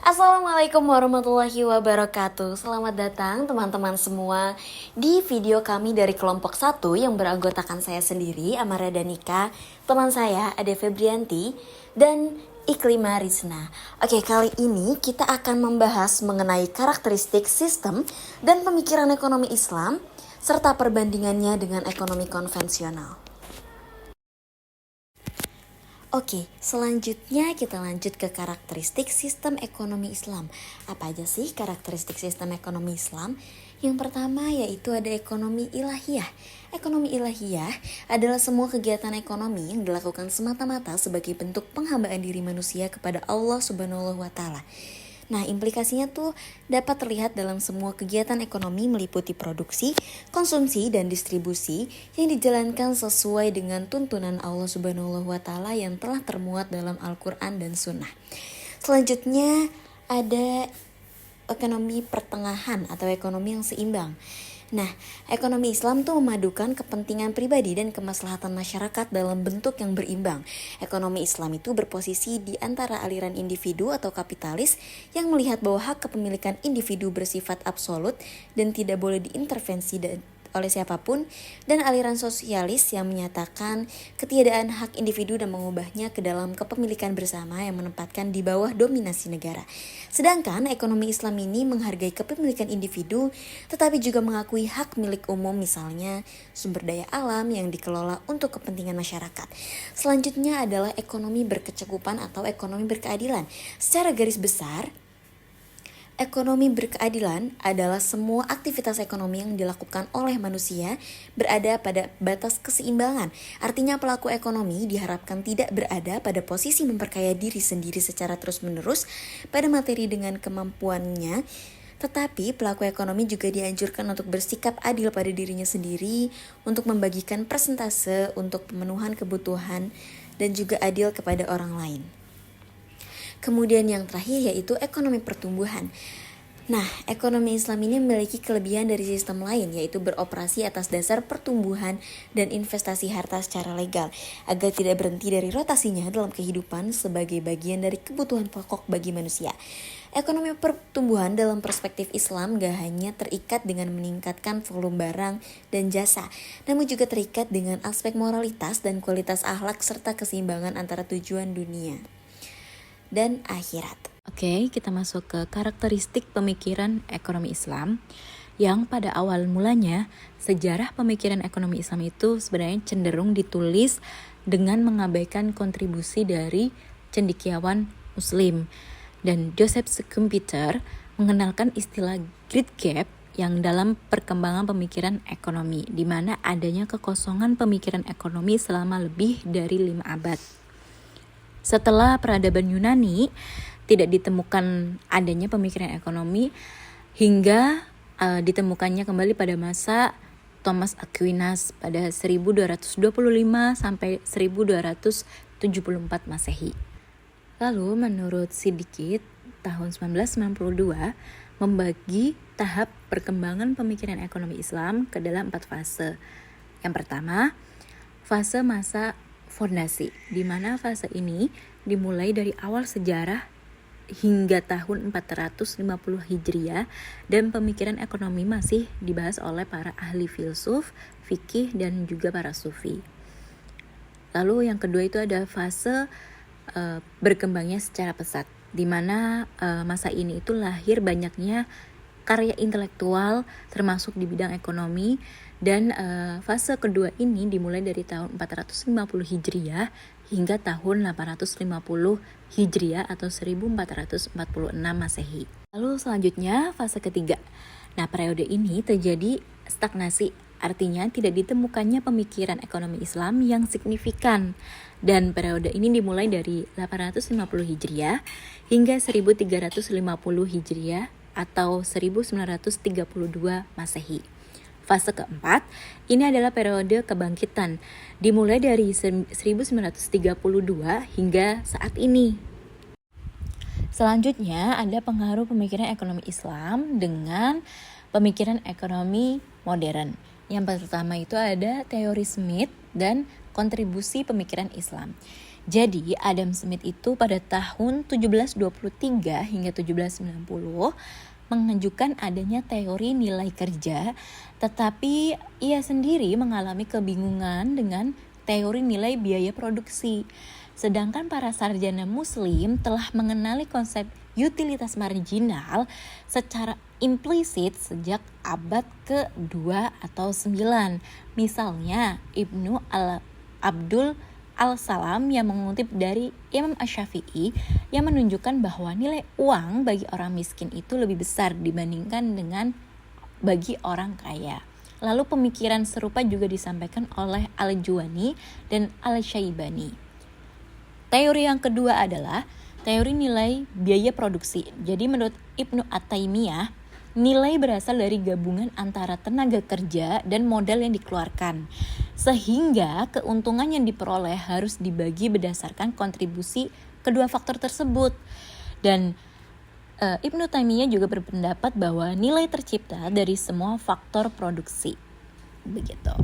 Assalamualaikum warahmatullahi wabarakatuh. Selamat datang teman-teman semua di video kami dari kelompok 1 yang beranggotakan saya sendiri, Amaria Danika, teman saya Ade Febrianti, dan Iklima Rizna. Oke, kali ini kita akan membahas mengenai karakteristik sistem dan pemikiran ekonomi Islam serta perbandingannya dengan ekonomi konvensional. Oke, selanjutnya kita lanjut ke karakteristik sistem ekonomi Islam. Apa aja sih karakteristik sistem ekonomi Islam? Yang pertama yaitu ada ekonomi ilahiyah. Ekonomi ilahiyah adalah semua kegiatan ekonomi yang dilakukan semata-mata sebagai bentuk penghambaan diri manusia kepada Allah Subhanahu wa Ta'ala. Nah, implikasinya tuh dapat terlihat dalam semua kegiatan ekonomi meliputi produksi, konsumsi, dan distribusi yang dijalankan sesuai dengan tuntunan Allah Subhanahu wa Ta'ala yang telah termuat dalam Al-Quran dan Sunnah. Selanjutnya ada ekonomi pertengahan atau ekonomi yang seimbang. Nah, ekonomi Islam tuh memadukan kepentingan pribadi dan kemaslahatan masyarakat dalam bentuk yang berimbang. Ekonomi Islam itu berposisi di antara aliran individu atau kapitalis yang melihat bahwa hak kepemilikan individu bersifat absolut dan tidak boleh diintervensi oleh siapapun, dan aliran sosialis yang menyatakan ketiadaan hak individu dan mengubahnya ke dalam kepemilikan bersama yang menempatkan di bawah dominasi negara. Sedangkan ekonomi Islam ini menghargai kepemilikan individu tetapi juga mengakui hak milik umum, misalnya sumber daya alam yang dikelola untuk kepentingan masyarakat. Selanjutnya adalah ekonomi berkecukupan atau ekonomi berkeadilan. Secara garis besar, ekonomi berkeadilan adalah semua aktivitas ekonomi yang dilakukan oleh manusia berada pada batas keseimbangan. Artinya pelaku ekonomi diharapkan tidak berada pada posisi memperkaya diri sendiri secara terus-menerus pada materi dengan kemampuannya, tetapi pelaku ekonomi juga dianjurkan untuk bersikap adil pada dirinya sendiri, untuk membagikan persentase untuk pemenuhan kebutuhan, dan juga adil kepada orang lain. Kemudian yang terakhir yaitu ekonomi pertumbuhan. Nah, ekonomi Islam ini memiliki kelebihan dari sistem lain, yaitu beroperasi atas dasar pertumbuhan dan investasi harta secara legal, agar tidak berhenti dari rotasinya dalam kehidupan sebagai bagian dari kebutuhan pokok bagi manusia. Ekonomi pertumbuhan dalam perspektif Islam gak hanya terikat dengan meningkatkan volume barang dan jasa, namun juga terikat dengan aspek moralitas dan kualitas akhlak serta keseimbangan antara tujuan dunia dan akhirat. Oke, kita masuk ke karakteristik pemikiran ekonomi Islam, yang pada awal mulanya sejarah pemikiran ekonomi Islam itu sebenarnya cenderung ditulis dengan mengabaikan kontribusi dari cendekiawan Muslim. Dan Joseph Schumpeter mengenalkan istilah Great Gap yang dalam perkembangan pemikiran ekonomi, di mana adanya kekosongan pemikiran ekonomi selama lebih dari 5 abad. Setelah peradaban Yunani, tidak ditemukan adanya pemikiran ekonomi hingga ditemukannya kembali pada masa Thomas Aquinas pada 1225 sampai 1274 Masehi. Lalu menurut Siddiqui tahun 1992 membagi tahap perkembangan pemikiran ekonomi Islam ke dalam 4 fase. Yang pertama, fase masa fondasi, di mana fase ini dimulai dari awal sejarah hingga tahun 450 Hijriah, dan pemikiran ekonomi masih dibahas oleh para ahli filsuf, fikih, dan juga para sufi. Lalu yang kedua itu ada fase berkembangnya secara pesat, di mana masa ini itu lahir banyaknya karya intelektual termasuk di bidang ekonomi, dan fase kedua ini dimulai dari tahun 450 Hijriah hingga tahun 850 Hijriah atau 1446 Masehi. Lalu selanjutnya fase ketiga. Nah, periode ini terjadi stagnasi, artinya tidak ditemukannya pemikiran ekonomi Islam yang signifikan. Dan periode ini dimulai dari 850 Hijriah hingga 1350 Hijriah atau 1932 Masehi. Fase keempat, ini adalah periode kebangkitan, dimulai dari 1932 hingga saat ini. Selanjutnya ada pengaruh pemikiran ekonomi Islam dengan pemikiran ekonomi modern. Yang pertama itu ada teori Smith dan kontribusi pemikiran Islam. Jadi Adam Smith itu pada tahun 1723 hingga 1790 mengajukan adanya teori nilai kerja, tetapi ia sendiri mengalami kebingungan dengan teori nilai biaya produksi. Sedangkan para sarjana muslim telah mengenali konsep utilitas marginal secara implisit sejak abad ke-2 atau 9. Misalnya Ibnu Abdul Al-Salam yang mengutip dari Imam Asy-Syafi'i yang menunjukkan bahwa nilai uang bagi orang miskin itu lebih besar dibandingkan dengan bagi orang kaya. Lalu pemikiran serupa juga disampaikan oleh Al-Juwani dan Al-Syaibani. Teori yang kedua adalah teori nilai biaya produksi. Jadi menurut Ibnu At-Taimiyah, nilai berasal dari gabungan antara tenaga kerja dan modal yang dikeluarkan, sehingga keuntungan yang diperoleh harus dibagi berdasarkan kontribusi kedua faktor tersebut. Dan Ibnu Taimiyah juga berpendapat bahwa nilai tercipta dari semua faktor produksi. Begitu.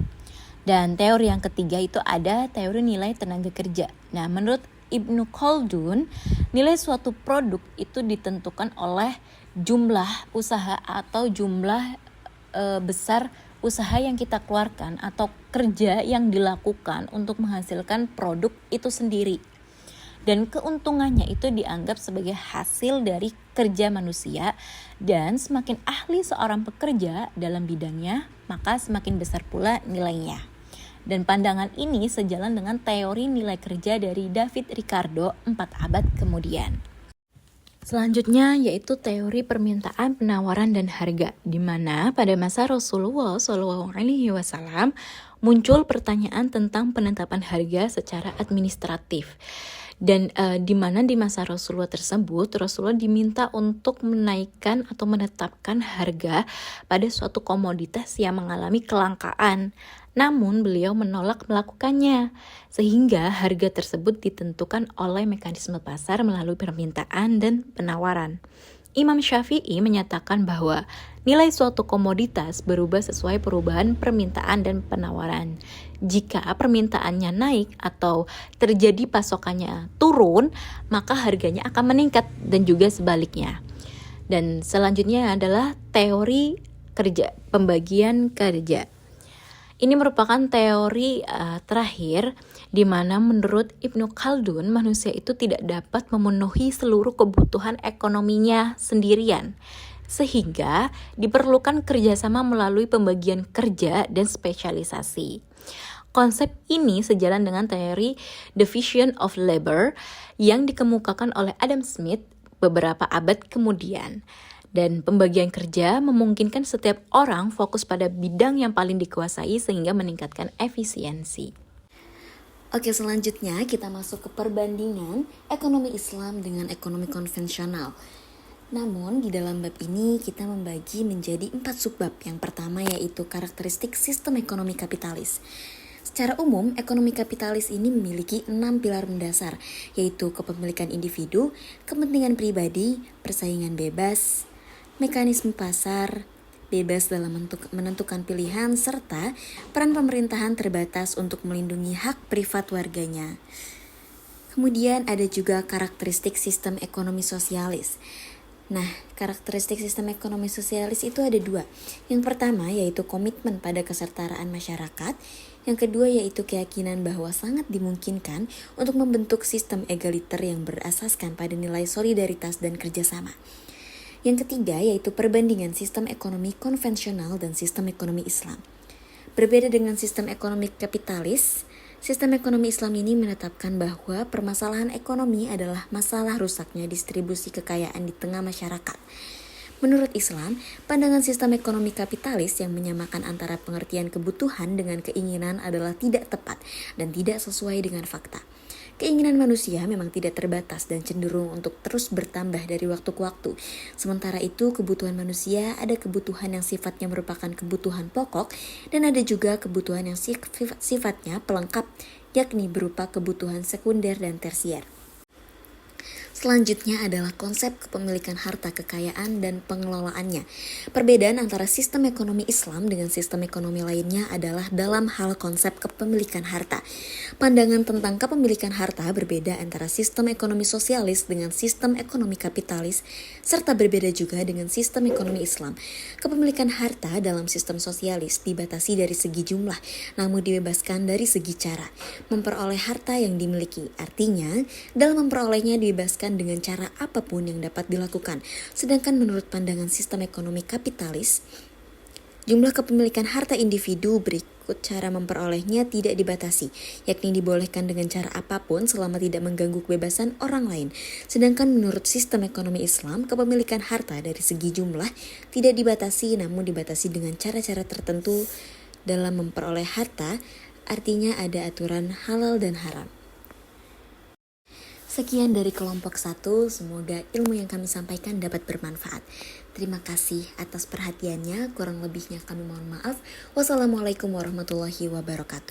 Dan teori yang ketiga itu ada teori nilai tenaga kerja. Nah, menurut Ibnu Khaldun, nilai suatu produk itu ditentukan oleh jumlah usaha atau jumlah besar usaha yang kita keluarkan atau kerja yang dilakukan untuk menghasilkan produk itu sendiri. Dan keuntungannya itu dianggap sebagai hasil dari kerja manusia, dan semakin ahli seorang pekerja dalam bidangnya, maka semakin besar pula nilainya. Dan pandangan ini sejalan dengan teori nilai kerja dari David Ricardo 4 abad kemudian. Selanjutnya yaitu teori permintaan, penawaran, dan harga, di mana pada masa Rasulullah SAW muncul pertanyaan tentang penetapan harga secara administratif. Dan di mana di masa Rasulullah tersebut, Rasulullah diminta untuk menaikkan atau menetapkan harga pada suatu komoditas yang mengalami kelangkaan. Namun beliau menolak melakukannya, sehingga harga tersebut ditentukan oleh mekanisme pasar melalui permintaan dan penawaran. Imam Syafi'i menyatakan bahwa nilai suatu komoditas berubah sesuai perubahan permintaan dan penawaran. Jika permintaannya naik atau terjadi pasokannya turun, maka harganya akan meningkat dan juga sebaliknya. Dan selanjutnya adalah teori kerja, pembagian kerja. Ini merupakan teori terakhir di mana menurut Ibnu Khaldun manusia itu tidak dapat memenuhi seluruh kebutuhan ekonominya sendirian, sehingga diperlukan kerjasama melalui pembagian kerja dan spesialisasi. Konsep ini sejalan dengan teori division of labor yang dikemukakan oleh Adam Smith beberapa abad kemudian. Dan pembagian kerja memungkinkan setiap orang fokus pada bidang yang paling dikuasai sehingga meningkatkan efisiensi. Oke, selanjutnya kita masuk ke perbandingan ekonomi Islam dengan ekonomi konvensional. Namun di dalam bab ini kita membagi menjadi 4 subbab. Yang pertama yaitu karakteristik sistem ekonomi kapitalis. Secara umum, ekonomi kapitalis ini memiliki 6 pilar mendasar, yaitu kepemilikan individu, kepentingan pribadi, persaingan bebas, mekanisme pasar, bebas dalam menentukan pilihan, serta peran pemerintahan terbatas untuk melindungi hak privat warganya. Kemudian ada juga karakteristik sistem ekonomi sosialis. Nah, karakteristik sistem ekonomi sosialis itu ada 2. Yang pertama yaitu komitmen pada kesetaraan masyarakat. Yang kedua yaitu keyakinan bahwa sangat dimungkinkan untuk membentuk sistem egaliter yang berasaskan pada nilai solidaritas dan kerjasama. Yang ketiga yaitu perbandingan sistem ekonomi konvensional dan sistem ekonomi Islam. Berbeda dengan sistem ekonomi kapitalis, sistem ekonomi Islam ini menetapkan bahwa permasalahan ekonomi adalah masalah rusaknya distribusi kekayaan di tengah masyarakat. Menurut Islam, pandangan sistem ekonomi kapitalis yang menyamakan antara pengertian kebutuhan dengan keinginan adalah tidak tepat dan tidak sesuai dengan fakta. Keinginan manusia memang tidak terbatas dan cenderung untuk terus bertambah dari waktu ke waktu. Sementara itu, kebutuhan manusia ada kebutuhan yang sifatnya merupakan kebutuhan pokok dan ada juga kebutuhan yang sifatnya pelengkap, yakni berupa kebutuhan sekunder dan tersier. Selanjutnya adalah konsep kepemilikan harta kekayaan dan pengelolaannya. Perbedaan antara sistem ekonomi Islam dengan sistem ekonomi lainnya adalah dalam hal konsep kepemilikan harta. Pandangan tentang kepemilikan harta berbeda antara sistem ekonomi sosialis dengan sistem ekonomi kapitalis, serta berbeda juga dengan sistem ekonomi Islam. Kepemilikan harta dalam sistem sosialis dibatasi dari segi jumlah, namun dibebaskan dari segi cara. Memperoleh harta yang dimiliki, artinya dalam memperolehnya dibebaskan dengan cara apapun yang dapat dilakukan. Sedangkan menurut pandangan sistem ekonomi kapitalis, jumlah kepemilikan harta individu berikut cara memperolehnya tidak dibatasi, yakni dibolehkan dengan cara apapun selama tidak mengganggu kebebasan orang lain. Sedangkan menurut sistem ekonomi Islam, kepemilikan harta dari segi jumlah tidak dibatasi, namun dibatasi dengan cara-cara tertentu dalam memperoleh harta, artinya ada aturan halal dan haram. Sekian dari kelompok 1, semoga ilmu yang kami sampaikan dapat bermanfaat. Terima kasih atas perhatiannya, kurang lebihnya kami mohon maaf. Wassalamualaikum warahmatullahi wabarakatuh.